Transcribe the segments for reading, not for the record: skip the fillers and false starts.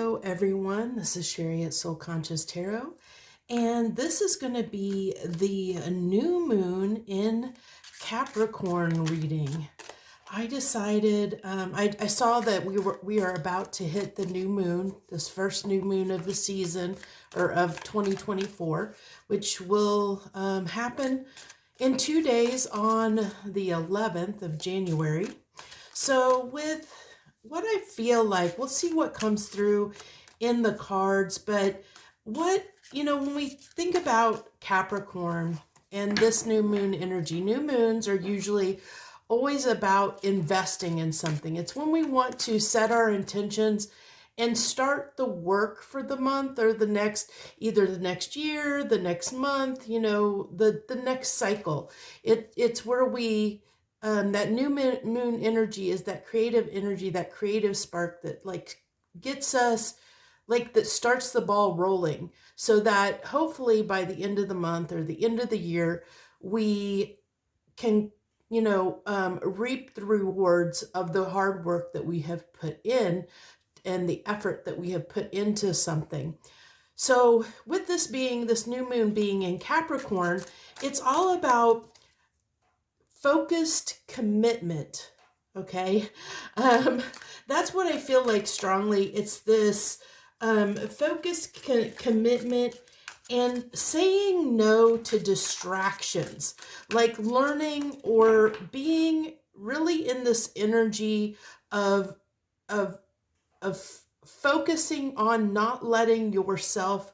Hello, everyone. This is Sherry at Soul Conscious Tarot, and this is going to be the new moon in Capricorn reading. I decided I saw that we are about to hit the new moon, this first new moon of the season or of 2024, which will happen in 2 days on the 11th of January. So with what I feel like, we'll see what comes through in the cards, but when we think about Capricorn and this new moon energy, new moons are usually always about investing in something. It's when we want to set our intentions and start the work for the month or either the next year, the next month, the next cycle. It's where we that new moon energy is that creative energy, that creative spark that gets us, that starts the ball rolling, so that hopefully by the end of the month or the end of the year, we can, reap the rewards of the hard work that we have put in and the effort that we have put into something. So with this new moon being in Capricorn, it's all about focused commitment. Okay. That's what I feel like strongly. It's this focused commitment and saying no to distractions, like learning or being really in this energy of of focusing on not letting yourself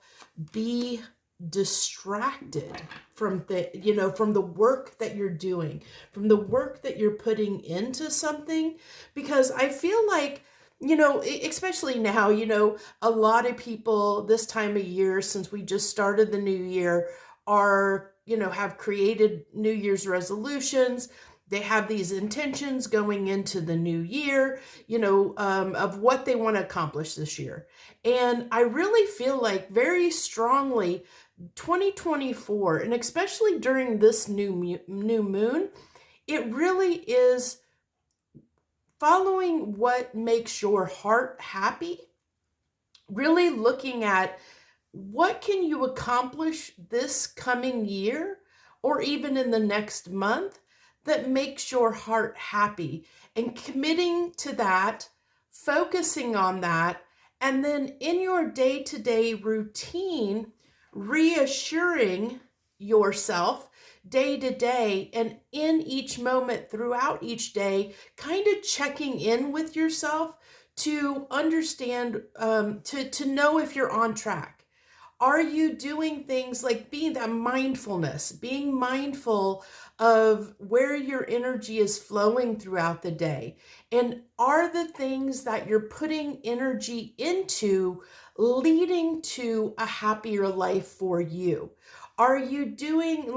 be distracted from the work that you're doing, from the work that you're putting into something. Because I feel like, especially now, a lot of people this time of year, since we just started the new year, are, have created New Year's resolutions. They have these intentions going into the new year, of what they want to accomplish this year. And I really feel like very strongly 2024, and especially during this new moon, it really is following what makes your heart happy, really looking at what can you accomplish this coming year or even in the next month that makes your heart happy, and committing to that, focusing on that, and then in your day-to-day routine, reassuring yourself day to day and in each moment throughout each day, kind of checking in with yourself to understand, to know if you're on track. Are you doing things like being that mindfulness, being mindful of where your energy is flowing throughout the day? And are the things that you're putting energy into leading to a happier life for you? Are you doing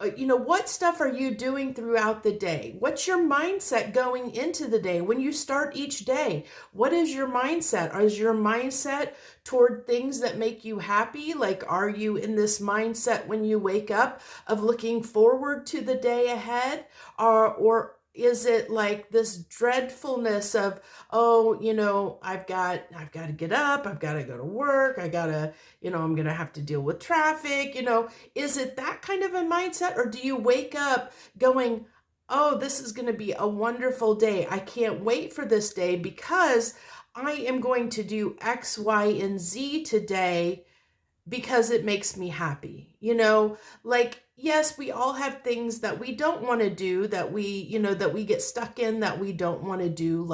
what stuff are you doing throughout the day? What's your mindset going into the day when you start each day? What is your mindset? Is your mindset toward things that make you happy? Like, are you in this mindset when you wake up of looking forward to the day ahead? Or is it like this dreadfulness of, I've got to get up, I've got to go to work, I'm going to have to deal with traffic, is it that kind of a mindset? Or do you wake up going, oh, this is going to be a wonderful day. I can't wait for this day because I am going to do X, Y, and Z today because it makes me happy. Yes, we all have things that we don't want to do, that we get stuck in, that we don't want to do.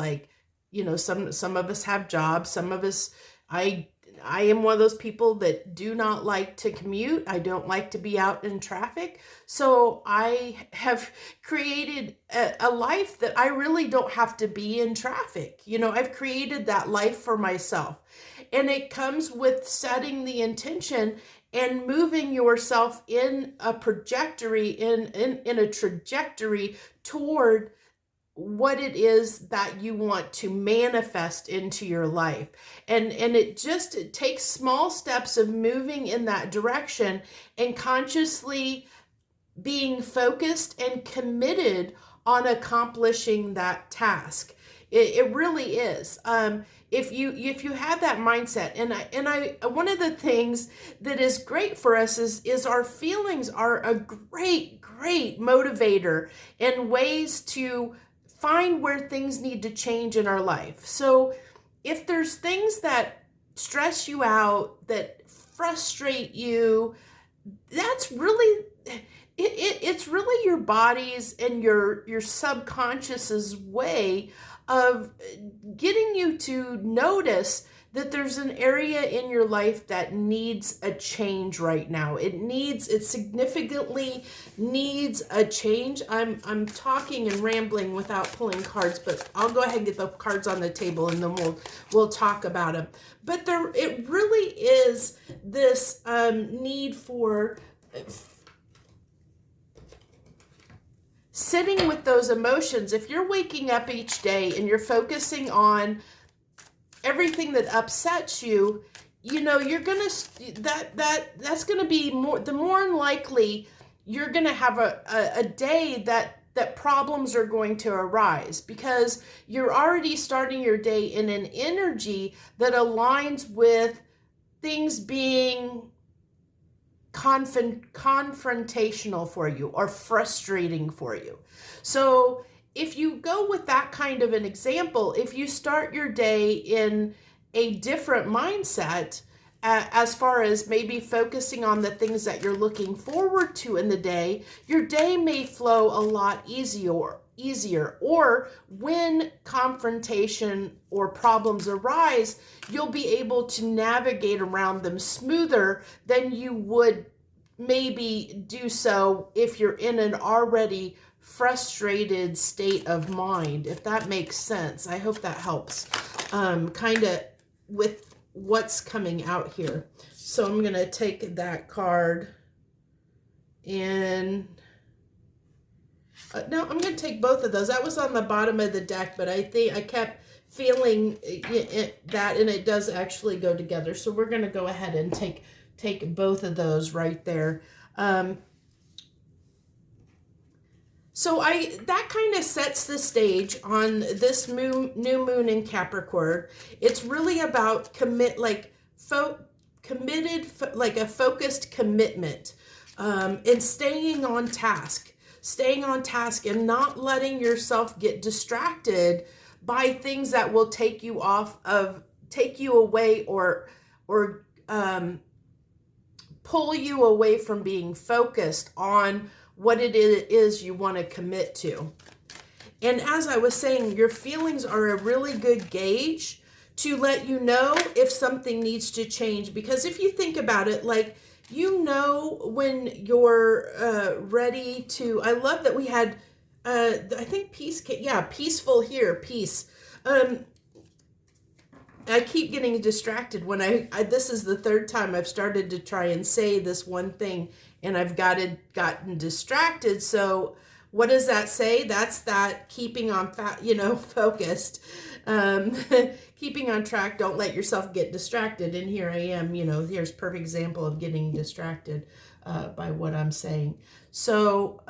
Some of us have jobs, some of us, I am one of those people that do not like to commute. I don't like to be out in traffic. So I have created a life that I really don't have to be in traffic. I've created that life for myself. And it comes with setting the intention and moving yourself in a trajectory, in a trajectory toward what it is that you want to manifest into your life. And it takes small steps of moving in that direction and consciously being focused and committed on accomplishing that task. It really is. If you have that mindset, and I one of the things that is great for us is our feelings are a great motivator and ways to find where things need to change in our life. So if there's things that stress you out, that frustrate you, that's really it's really your body's and your subconscious's way of getting you to notice that there's an area in your life that needs a change right now. It significantly needs a change. I'm talking and rambling without pulling cards, but I'll go ahead and get the cards on the table and then we'll talk about them. But it really is this need for sitting with those emotions. If you're waking up each day and you're focusing on everything that upsets you, you're gonna that's gonna be more likely you're gonna have a day that problems are going to arise, because you're already starting your day in an energy that aligns with things being confrontational for you or frustrating for you. So if you go with that kind of an example, if you start your day in a different mindset, as far as maybe focusing on the things that you're looking forward to in the day, your day may flow a lot easier. Or when confrontation or problems arise, you'll be able to navigate around them smoother than you would maybe do so if you're in an already frustrated state of mind, if that makes sense. I hope that helps kind of with what's coming out here. So I'm going to take that card and no, I'm going to take both of those. That was on the bottom of the deck, but I think I kept feeling that, and it does actually go together. So we're going to go ahead and take both of those right there. So that kind of sets the stage on this new moon in Capricorn. It's really about committed, like a focused commitment, and staying on task and not letting yourself get distracted by things that will take you away or pull you away from being focused on what it is you want to commit to. And as I was saying, your feelings are a really good gauge to let you know if something needs to change. Because if you think about it, like, when you're ready to, I love that we had, I think peaceful here, peace. I keep getting distracted when this is the third time I've started to try and say this one thing and I've gotten distracted. So what does that say? That's that keeping on focused, keeping on track. Don't let yourself get distracted. And here I am, here's a perfect example of getting distracted by what I'm saying. So,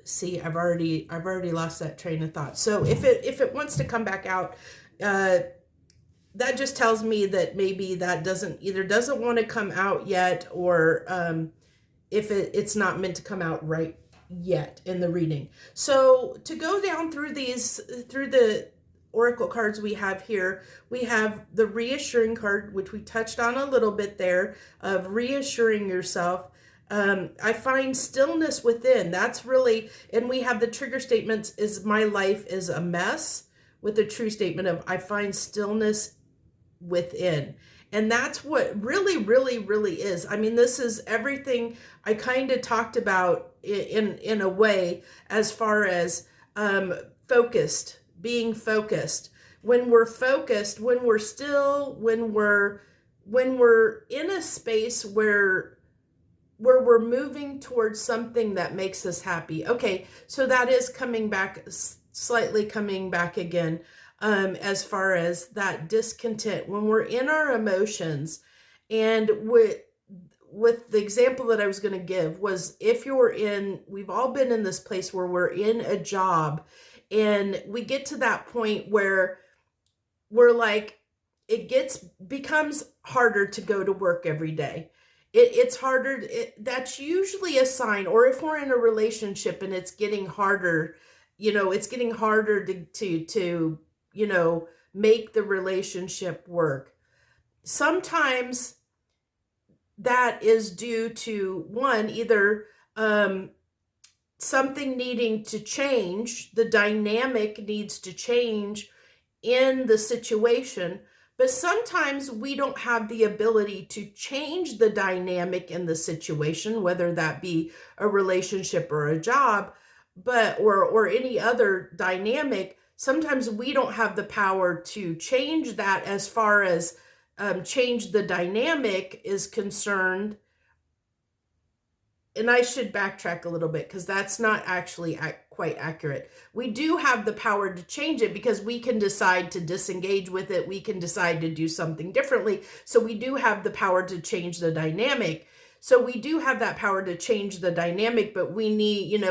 see, I've already lost that train of thought. So if it wants to come back out, that just tells me that maybe that doesn't want to come out yet, or if it's not meant to come out right yet in the reading. So to go down through the oracle cards we have here, we have the reassuring card, which we touched on a little bit there, of reassuring yourself. I find stillness within. That's really, and we have the trigger statements is my life is a mess, with the true statement of I find stillness within. And that's what really, really, really is. I mean, this is everything I kind of talked about in a way, as far as focused, being focused. When we're focused, when we're still, when we're in a space where we're moving towards something that makes us happy. Okay, so that is slightly coming back again, as far as that discontent. When we're in our emotions, and with the example that I was going to give was, if we've all been in this place where we're in a job And we get to that point where we're like, becomes harder to go to work every day. It's harder. That's usually a sign. Or if we're in a relationship and it's getting harder, it's getting harder to make the relationship work. Sometimes that is due to one, either something needing to change, the dynamic needs to change in the situation, but sometimes we don't have the ability to change the dynamic in the situation, whether that be a relationship or a job, or any other dynamic. Sometimes we don't have the power to change that as far as change the dynamic is concerned. And I should backtrack a little bit because that's not actually quite accurate. We do have the power to change it because we can decide to disengage with it. We can decide to do something differently. So we do have the power to change the dynamic. So we do have that power to change the dynamic, but we need,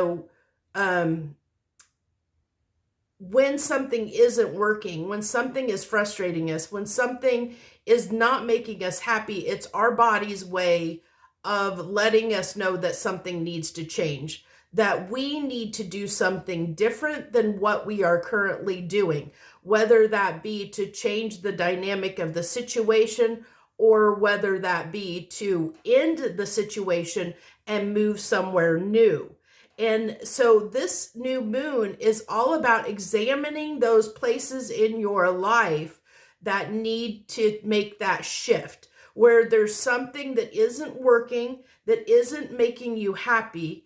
when something isn't working, when something is frustrating us, when something is not making us happy, it's our body's way of letting us know that something needs to change, that we need to do something different than what we are currently doing, whether that be to change the dynamic of the situation or whether that be to end the situation and move somewhere new. And so this new moon is all about examining those places in your life that need to make that shift, where there's something that isn't working, that isn't making you happy,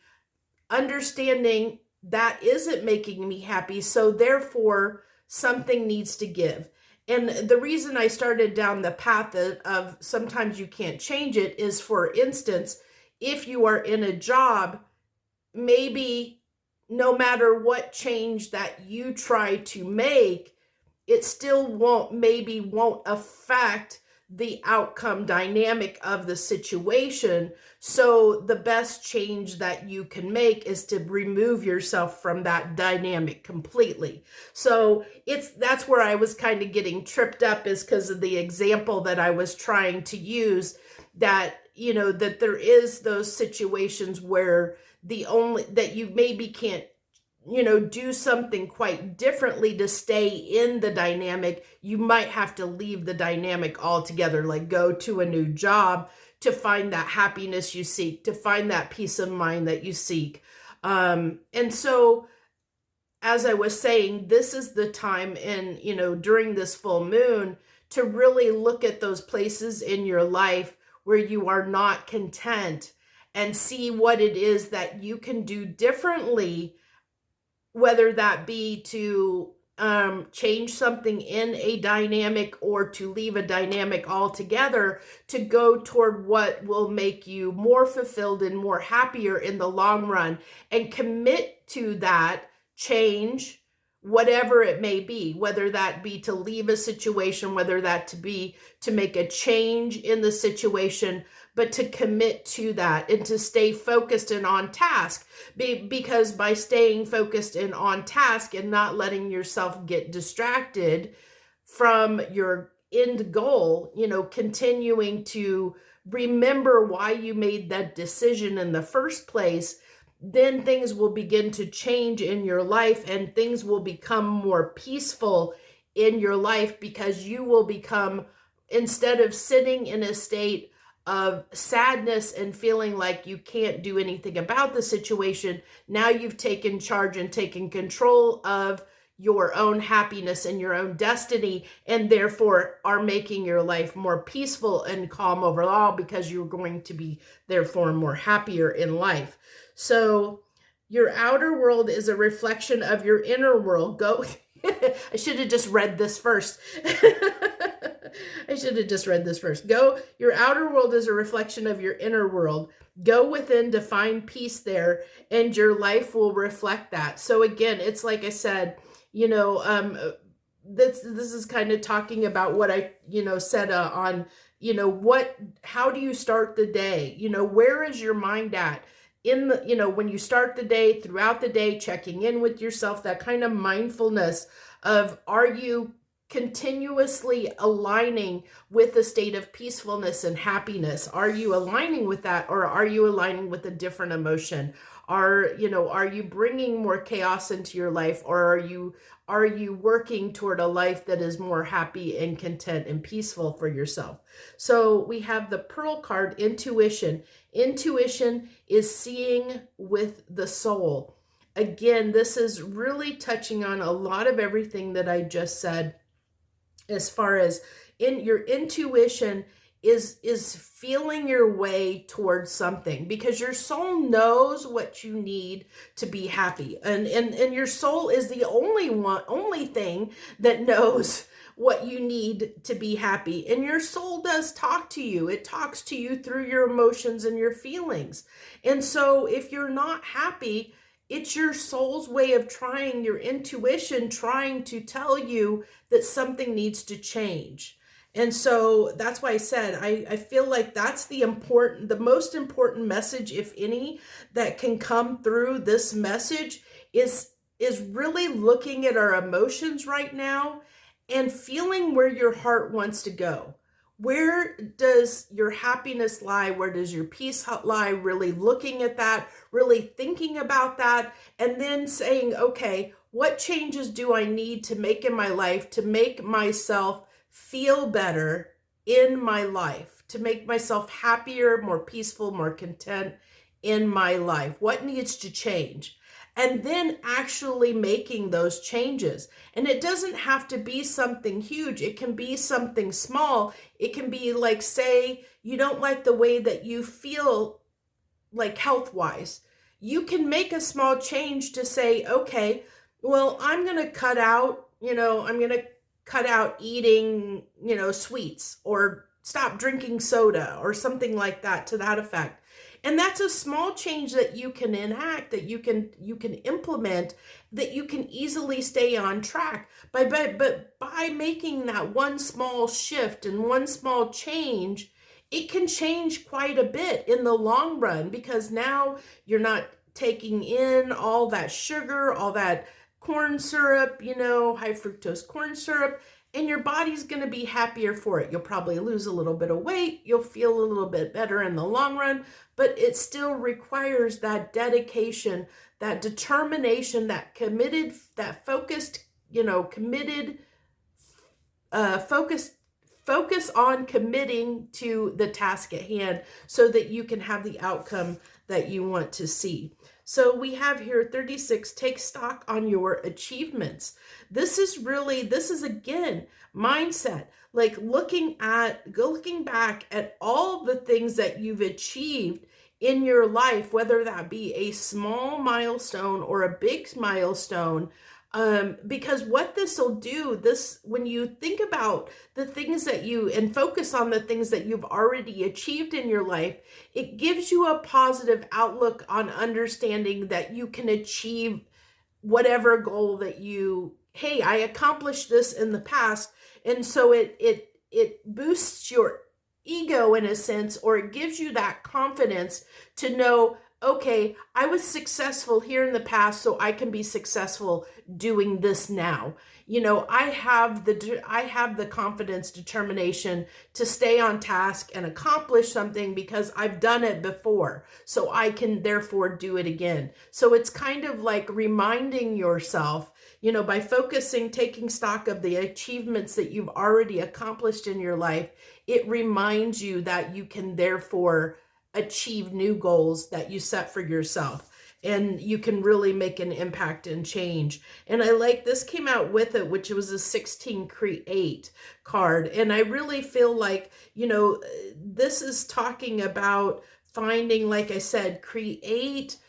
understanding that isn't making me happy, so therefore something needs to give. And the reason I started down the path of sometimes you can't change it is, for instance, if you are in a job, maybe no matter what change that you try to make, it still won't affect the outcome dynamic of the situation. So the best change that you can make is to remove yourself from that dynamic completely. So that's where I was kind of getting tripped up, is because of the example that I was trying to use, that that there is those situations where that you maybe can't do something quite differently to stay in the dynamic. You might have to leave the dynamic altogether, like go to a new job to find that happiness you seek, to find that peace of mind that you seek. And so, as I was saying, this is the time during this full moon to really look at those places in your life where you are not content and see what it is that you can do differently, whether that be to change something in a dynamic or to leave a dynamic altogether, to go toward what will make you more fulfilled and more happier in the long run, and commit to that change, whatever it may be, whether that be to leave a situation, whether that to be to make a change in the situation, but to commit to that and to stay focused and on task. Because by staying focused and on task and not letting yourself get distracted from your end goal, continuing to remember why you made that decision in the first place, then things will begin to change in your life and things will become more peaceful in your life, because you will become, instead of sitting in a state of sadness and feeling like you can't do anything about the situation, now you've taken charge and taken control of your own happiness and your own destiny, and therefore are making your life more peaceful and calm overall, because you're going to be therefore more happier in life. So your outer world is a reflection of your inner world. I should have just read this first. Your outer world is a reflection of your inner world. Go within to find peace there, and your life will reflect that. So again, it's like I said, this is kind of talking about what I, said on, how do you start the day? Where is your mind at? in the, when you start the day, throughout the day, checking in with yourself, that kind of mindfulness of, are you continuously aligning with a state of peacefulness and happiness? Are you aligning with that, or are you aligning with a different emotion? Are you bringing more chaos into your life, or are you working toward a life that is more happy and content and peaceful for yourself? So we have the Pearl card, intuition. Intuition is seeing with the soul. Again, this is really touching on a lot of everything that I just said, as far as in your intuition is feeling your way towards something, because your soul knows what you need to be happy, and your soul is the only thing that knows what you need to be happy. And your soul does talk to you. It talks to you through your emotions and your feelings. And so if you're not happy, it's your soul's way of trying, your intuition trying to tell you that something needs to change. And so that's why I said, I feel like that's the most important message, if any, that can come through this message is really looking at our emotions right now and feeling where your heart wants to go. Where does your happiness lie? Where does your peace lie? Really looking at that, really thinking about that, and then saying, okay, what changes do I need to make in my life to make myself feel better in my life, to make myself happier, more peaceful, more content in my life? What needs to change? And then actually making those changes. And it doesn't have to be something huge. It can be something small. It can be like, say, you don't like the way that you feel, like health-wise. You can make a small change to say, okay, well, I'm going to cut out, eating, sweets, or stop drinking soda, or something like that, to that effect. And that's a small change that you can enact, that you can implement, that you can easily stay on track but by making that one small shift and one small change, it can change quite a bit in the long run, because now you're not taking in all that sugar, all that corn syrup, high fructose corn syrup, and your body's going to be happier for it. You'll probably lose a little bit of weight. You'll feel a little bit better in the long run, but it still requires that dedication, that determination, that committed, that focused, committed, focus on committing to the task at hand, so that you can have the outcome that you want to see. So we have here 36, take stock on your achievements. This is again, mindset, like looking back at all the things that you've achieved in your life, whether that be a small milestone or a big milestone. Because what this will do, when you think about the things that and focus on the things that you've already achieved in your life, it gives you a positive outlook on understanding that you can achieve whatever goal that hey, I accomplished this in the past. And so it boosts your ego in a sense, or it gives you that confidence to know, okay, I was successful here in the past, so I can be successful doing this now. I have the confidence, determination to stay on task and accomplish something because I've done it before, so I can therefore do it again. So it's kind of like reminding yourself, by taking stock of the achievements that you've already accomplished in your life, it reminds you that you can therefore achieve new goals that you set for yourself, and you can really make an impact and change. And I like this came out with it, which was a 16 create card. And I really feel like, this is talking about finding, like I said, creating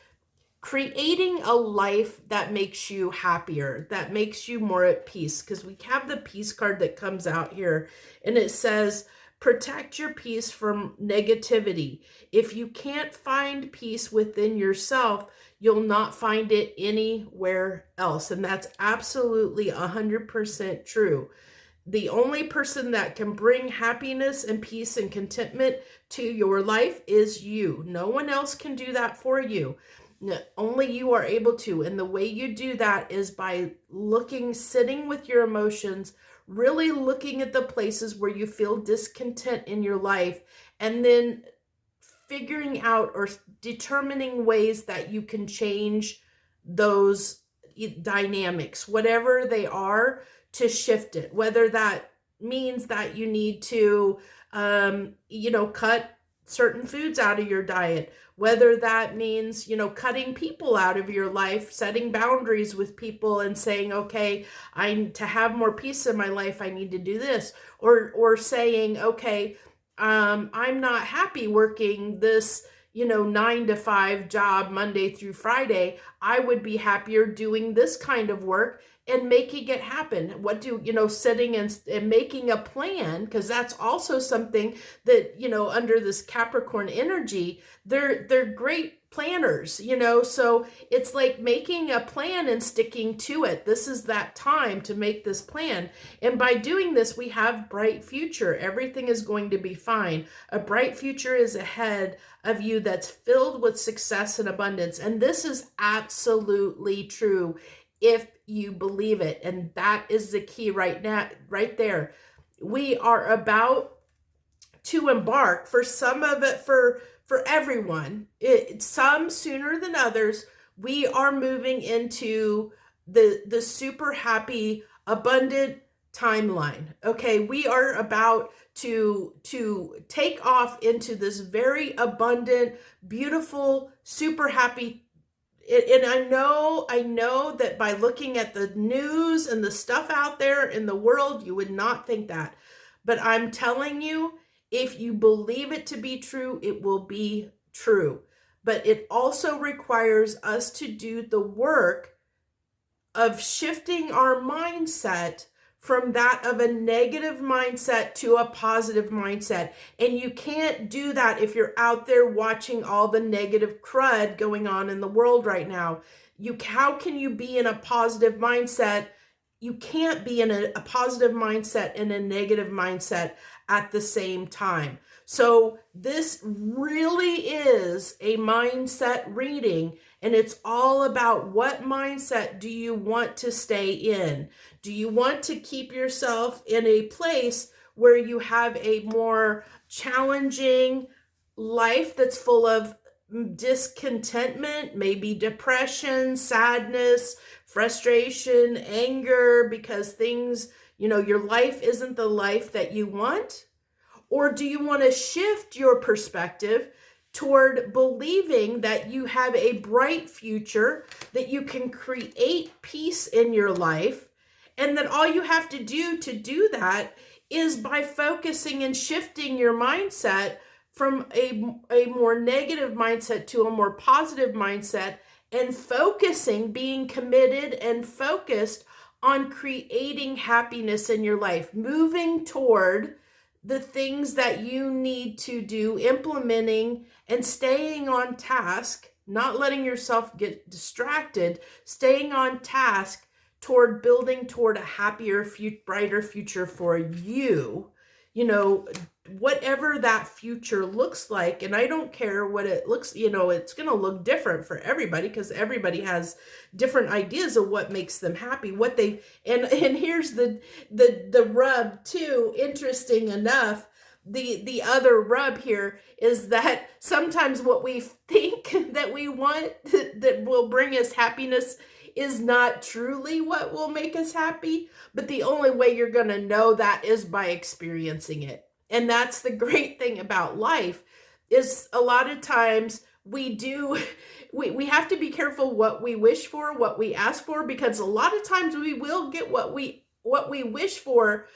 a life that makes you happier, that makes you more at peace. Because we have the peace card that comes out here, and it says, protect your peace from negativity. If you can't find peace within yourself, you'll not find it anywhere else. And that's absolutely 100% true. The only person that can bring happiness and peace and contentment to your life is you. No one else can do that for you. Only you are able to. And the way you do that is by sitting with your emotions, really looking at the places where you feel discontent in your life, and then figuring out or determining ways that you can change those dynamics, whatever they are, to shift it. Whether that means that you need to, cut certain foods out of your diet, whether that means, cutting people out of your life, setting boundaries with people and saying, okay, to have more peace in my life, I need to do this, or saying, okay, I'm not happy working this, 9 to 5 job Monday through Friday. I would be happier doing this kind of work and making it happen. What do, sitting and making a plan, because that's also something that, under this Capricorn energy, they're great planners, so it's like making a plan and sticking to it. This is that time to make this plan. And by doing this, we have bright future. Everything is going to be fine. A bright future is ahead of you that's filled with success and abundance. And this is absolutely true if you believe it. And that is the key right now, right there. We are about to embark, for some of it, for everyone, some sooner than others, we are moving into the super happy, abundant timeline. Okay, we are about to take off into this very abundant, beautiful, super happy. And I know that by looking at the news and the stuff out there in the world, you would not think that. But I'm telling you, if you believe it to be true, it will be true. But it also requires us to do the work of shifting our mindset from that of a negative mindset to a positive mindset. And you can't do that if you're out there watching all the negative crud going on in the world right now. How can you be in a positive mindset? You can't be in a positive mindset and a negative mindset at the same time. So this really is a mindset reading, and it's all about what mindset do you want to stay in? Do you want to keep yourself in a place where you have a more challenging life that's full of discontentment, maybe depression, sadness, frustration, anger, because things, your life isn't the life that you want? Or do you want to shift your perspective toward believing that you have a bright future, that you can create peace in your life, and that all you have to do that is by focusing and shifting your mindset from a more negative mindset to a more positive mindset, and being committed and focused on creating happiness in your life, moving toward the things that you need to do, implementing and staying on task, not letting yourself get distracted, staying on task toward building toward a happier, brighter future for you. Whatever that future looks like. And I don't care what it looks, it's going to look different for everybody, because everybody has different ideas of what makes them happy, and here's the rub too. Interesting enough, the other rub here is that sometimes what we think that we want that will bring us happiness is not truly what will make us happy. But the only way you're going to know that is by experiencing it. And that's the great thing about life, is a lot of times we have to be careful what we wish for, what we ask for, because a lot of times we will get what we wish for.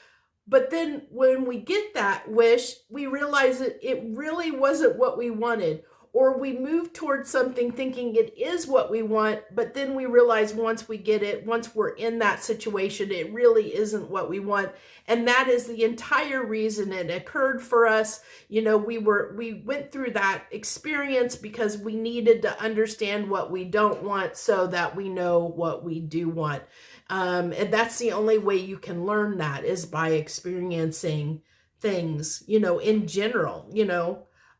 But then when we get that wish, we realize that it really wasn't what we wanted. Or we move towards something thinking it is what we want, but then we realize once we get it, once we're in that situation, it really isn't what we want. And that is the entire reason it occurred for us. We went through that experience because we needed to understand what we don't want so that we know what we do want. And that's the only way you can learn that, is by experiencing things, in general,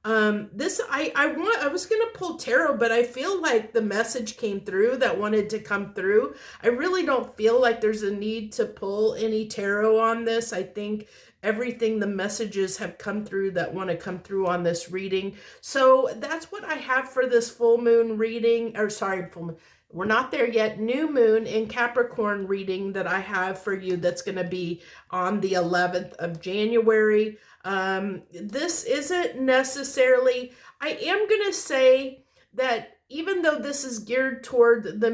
I was going to pull tarot, but I feel like the message came through that wanted to come through. I really don't feel like there's a need to pull any tarot on this. I think everything, the messages have come through that want to come through on this reading. So that's what I have for this full moon reading, or sorry, full moon. We're not there yet. New moon in Capricorn reading that I have for you, that's going to be on the 11th of January. This isn't necessarily, I am going to say that even though this is geared toward the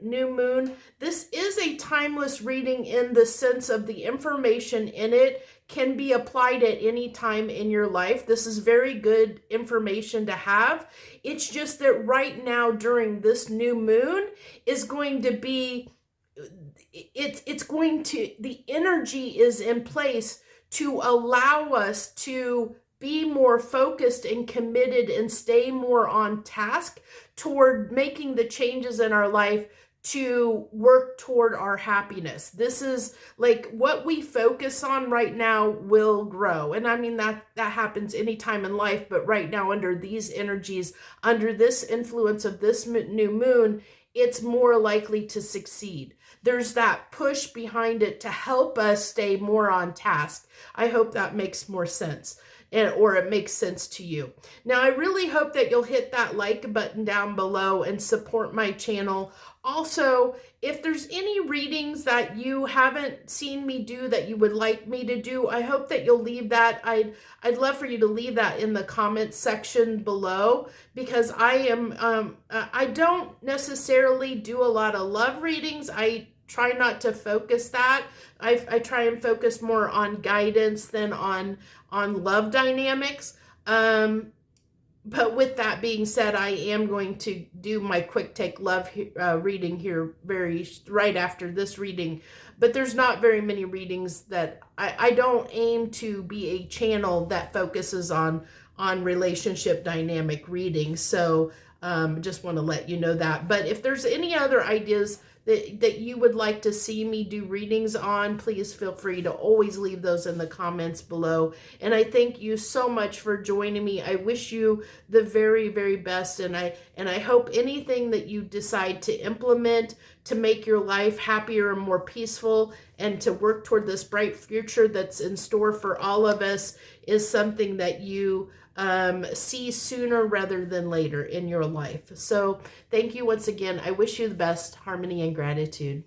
new moon, this is a timeless reading in the sense of the information in it can be applied at any time in your life. This is very good information to have. It's just that right now during this new moon is going to be, the energy is in place to allow us to be more focused and committed and stay more on task toward making the changes in our life to work toward our happiness. This is like what we focus on right now will grow. And I mean, that happens anytime in life, but right now under these energies, under this influence of this new moon, it's more likely to succeed. There's that push behind it to help us stay more on task. I hope that makes more sense, or it makes sense to you. Now, I really hope that you'll hit that like button down below and support my channel. Also, if there's any readings that you haven't seen me do that you would like me to do, I hope that you'll leave that. I'd love for you to leave that in the comments section below, because I don't necessarily do a lot of love readings. I try not to focus that. I try and focus more on guidance than on love dynamics. But with that being said, I am going to do my quick take love reading here right after this reading. But there's not very many readings that I don't aim to be a channel that focuses on relationship dynamic readings. So just want to let you know that. But if there's any other ideas that you would like to see me do readings on, please feel free to always leave those in the comments below. And I thank you so much for joining me. I wish you the very, very best. And I hope anything that you decide to implement to make your life happier and more peaceful and to work toward this bright future that's in store for all of us is something that you see sooner rather than later in your life. So thank you once again. I wish you the best, harmony and gratitude.